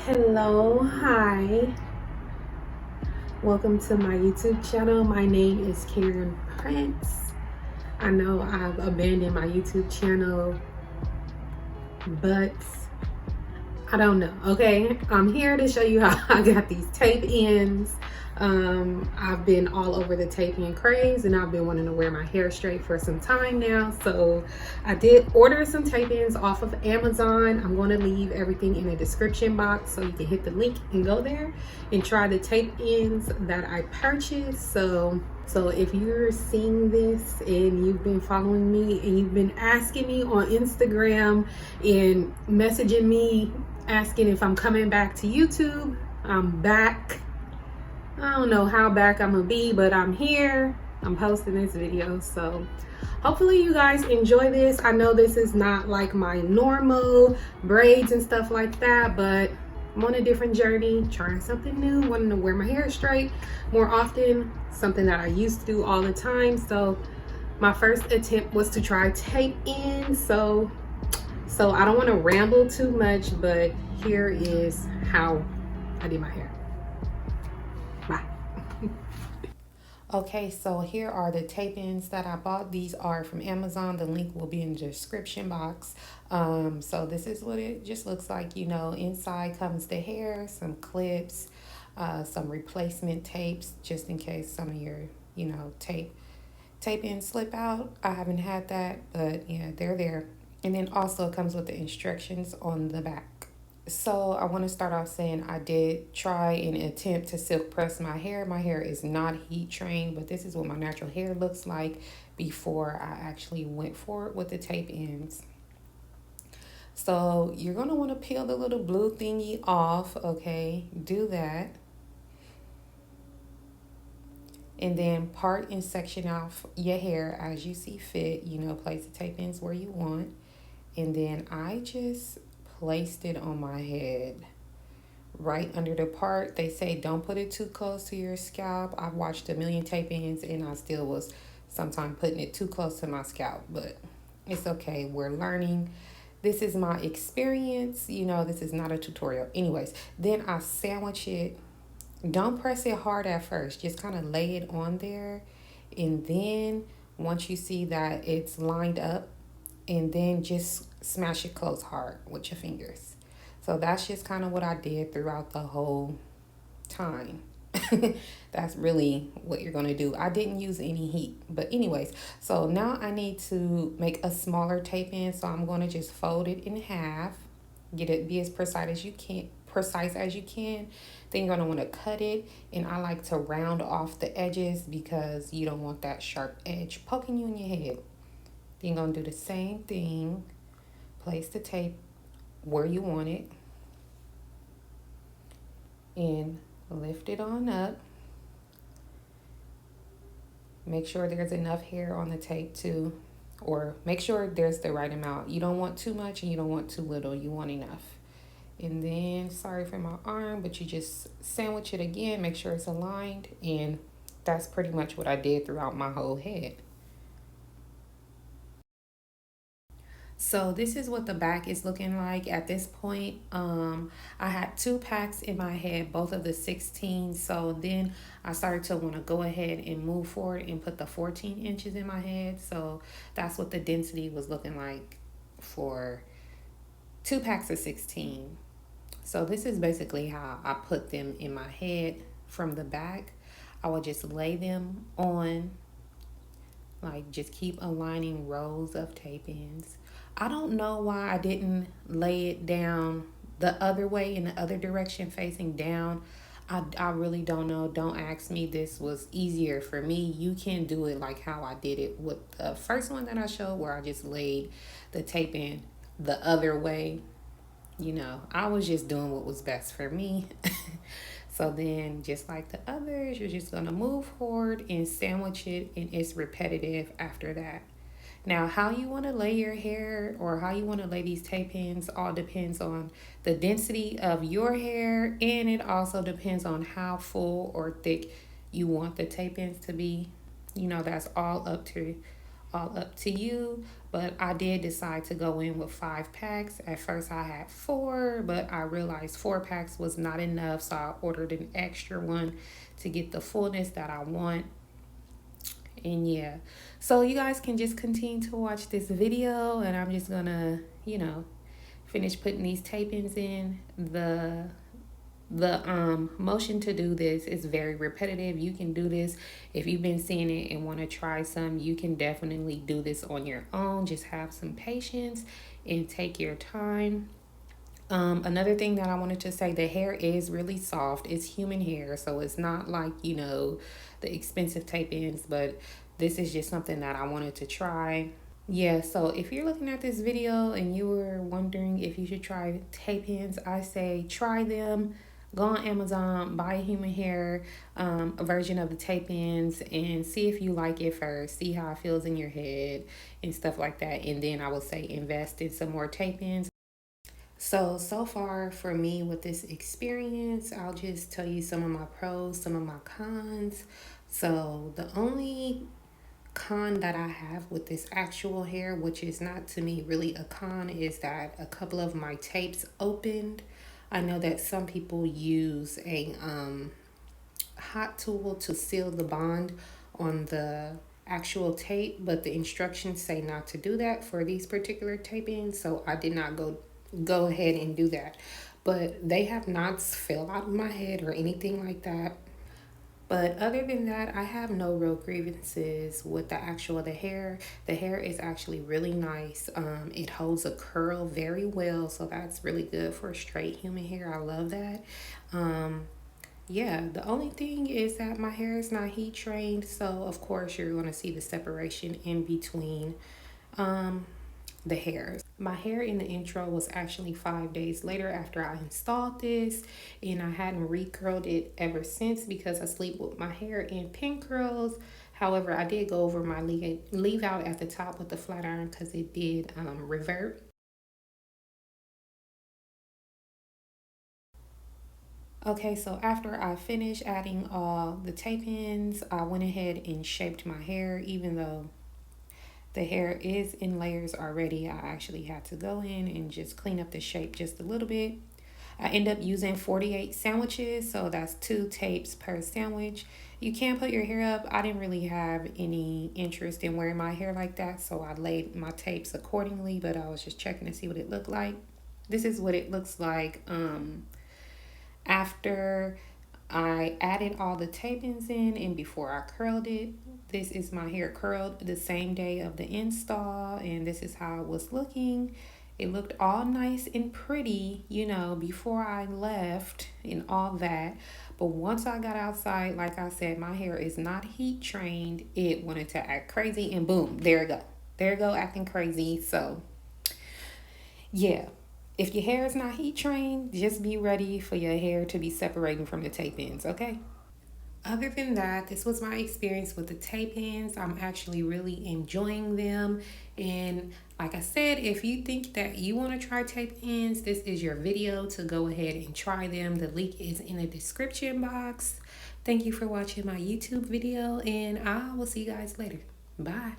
Hello, hi. Welcome to my YouTube channel. My name is Karen Prince. I know I've abandoned my YouTube channel, but I don't know. Okay, I'm here to show you how I got these tape ends. I've been all over the tape end craze, and I've been wanting to wear my hair straight for some time now. So I did order some tape ends off of Amazon. I'm going to leave everything in a description box so you can hit the link and go there and try the tape ends that I purchased. So if you're seeing this and you've been following me and you've been asking me on Instagram and messaging me asking if I'm coming back to YouTube, I'm back. I don't know how back I'm gonna be, but I'm here. I'm posting this video, so hopefully you guys enjoy this. I know this is not like my normal braids and stuff like that, but I'm on a different journey, trying something new, wanting to wear my hair straight more often, something that I used to do all the time. So my first attempt was to try tape in. So I don't want to ramble too much, but here is how I did my hair. Bye. Okay, so here are the tape ends that I bought. These are from Amazon. The link will be in the description box. So this is what it just looks like. Inside comes the hair, some clips, some replacement tapes, just in case some of your, tape ends slip out. I haven't had that, but yeah, they're there. And then also it comes with the instructions on the back. So I want to start off saying I did try and attempt to silk press my hair. My hair is not heat trained, but this is what my natural hair looks like before I actually went for it with the tape ends. So you're going to want to peel the little blue thingy off, okay? Do that. And then part and section off your hair as you see fit. Place the tape ends where you want. And then I just placed it on my head right under the part. They say don't put it too close to your scalp. I've watched a million tape ends and I still was sometimes putting it too close to my scalp, but it's okay. We're learning. This is my experience. This is not a tutorial. Anyways, then I sandwich it. Don't press it hard at first. Just kind of lay it on there. And then once you see that it's lined up, and then just smash it close hard with your fingers. So that's just kind of what I did throughout the whole time. That's really what you're going to do. I didn't use any heat. But anyways, so now I need to make a smaller tape end. So I'm going to just fold it in half. Get it be as precise as you can. Then you're going to want to cut it. And I like to round off the edges because you don't want that sharp edge poking you in your head. Then you're going to do the same thing. Place the tape where you want it. And lift it on up. Make sure there's enough hair on the tape too. Or make sure there's the right amount. You don't want too much and you don't want too little. You want enough. And then, sorry for my arm, but you just sandwich it again. Make sure it's aligned. And that's pretty much what I did throughout my whole head. So this is what the back is looking like at this point. I had 2 packs in my head, both of the 16. So then I started to want to go ahead and move forward and put the 14 inches in my head. So that's what the density was looking like for 2 packs of 16. So this is basically how I put them in my head from the back. I would just lay them on, like just keep aligning rows of tape ends. I don't know why I didn't lay it down the other way in the other direction facing down. I really don't know. Don't ask me. This was easier for me. You can do it like how I did it with the first one that I showed where I just laid the tape in the other way. I was just doing what was best for me. So then just like the others, you're just going to move forward and sandwich it, and it's repetitive after that. Now, how you want to lay your hair or how you want to lay these tape ends all depends on the density of your hair, and it also depends on how full or thick you want the tape ends to be. That's all up to all up to you. But I did decide to go in with 5 packs. At first I had 4, but I realized 4 packs was not enough, so I ordered an extra one to get the fullness that I want. And yeah, so you guys can just continue to watch this video, and I'm just gonna, finish putting these tape-ins in. The motion to do this is very repetitive. You can do this if you've been seeing it and want to try some. You can definitely do this on your own. Just have some patience and take your time. Another thing that I wanted to say, the hair is really soft. It's human hair, so it's not like, the expensive tape ins, but this is just something that I wanted to try. Yeah, so if you're looking at this video and you were wondering if you should try tape ins, I say try them. Go on Amazon, buy a human hair a version of the tape ins, and see if you like it first. See how it feels in your head and stuff like that. And then I would say invest in some more tape ins. So far for me with this experience, I'll just tell you some of my pros, some of my cons. So the only con that I have with this actual hair, which is not to me really a con, is that a couple of my tapes opened. I know that some people use a hot tool to seal the bond on the actual tape, but the instructions say not to do that for these particular tapings, so I did not go ahead and do that. But they have knots fell out of my head or anything like that. But other than that, I have no real grievances with the hair. The hair is actually really nice. It holds a curl very well, so that's really good for straight human hair. I love that. Yeah, the only thing is that my hair is not heat trained, so of course you're going to see the separation in between um, the hairs. My hair in the intro was actually 5 days later after I installed this, and I hadn't recurled it ever since because I sleep with my hair in pin curls. However, I did go over my leave out at the top with the flat iron because it did revert. Okay, so after I finished adding all the tape ins, I went ahead and shaped my hair. Even though the hair is in layers already, I actually had to go in and just clean up the shape just a little bit. I end up using 48 sandwiches, so that's 2 tapes per sandwich. You can put your hair up. I didn't really have any interest in wearing my hair like that, so I laid my tapes accordingly, but I was just checking to see what it looked like. This is what it looks like after I added all the tapings in and before I curled it. This is my hair curled the same day of the install, and this is how it was looking. It looked all nice and pretty, before I left and all that. But once I got outside, like I said, my hair is not heat trained. It wanted to act crazy, and boom, there it go. There it go, acting crazy. So yeah, if your hair is not heat trained, just be ready for your hair to be separating from the tape ends, okay? Other than that, this was my experience with the tape ins. I'm actually really enjoying them. And like I said, if you think that you want to try tape ins, this is your video to go ahead and try them. The link is in the description box. Thank you for watching my YouTube video, and I will see you guys later. Bye.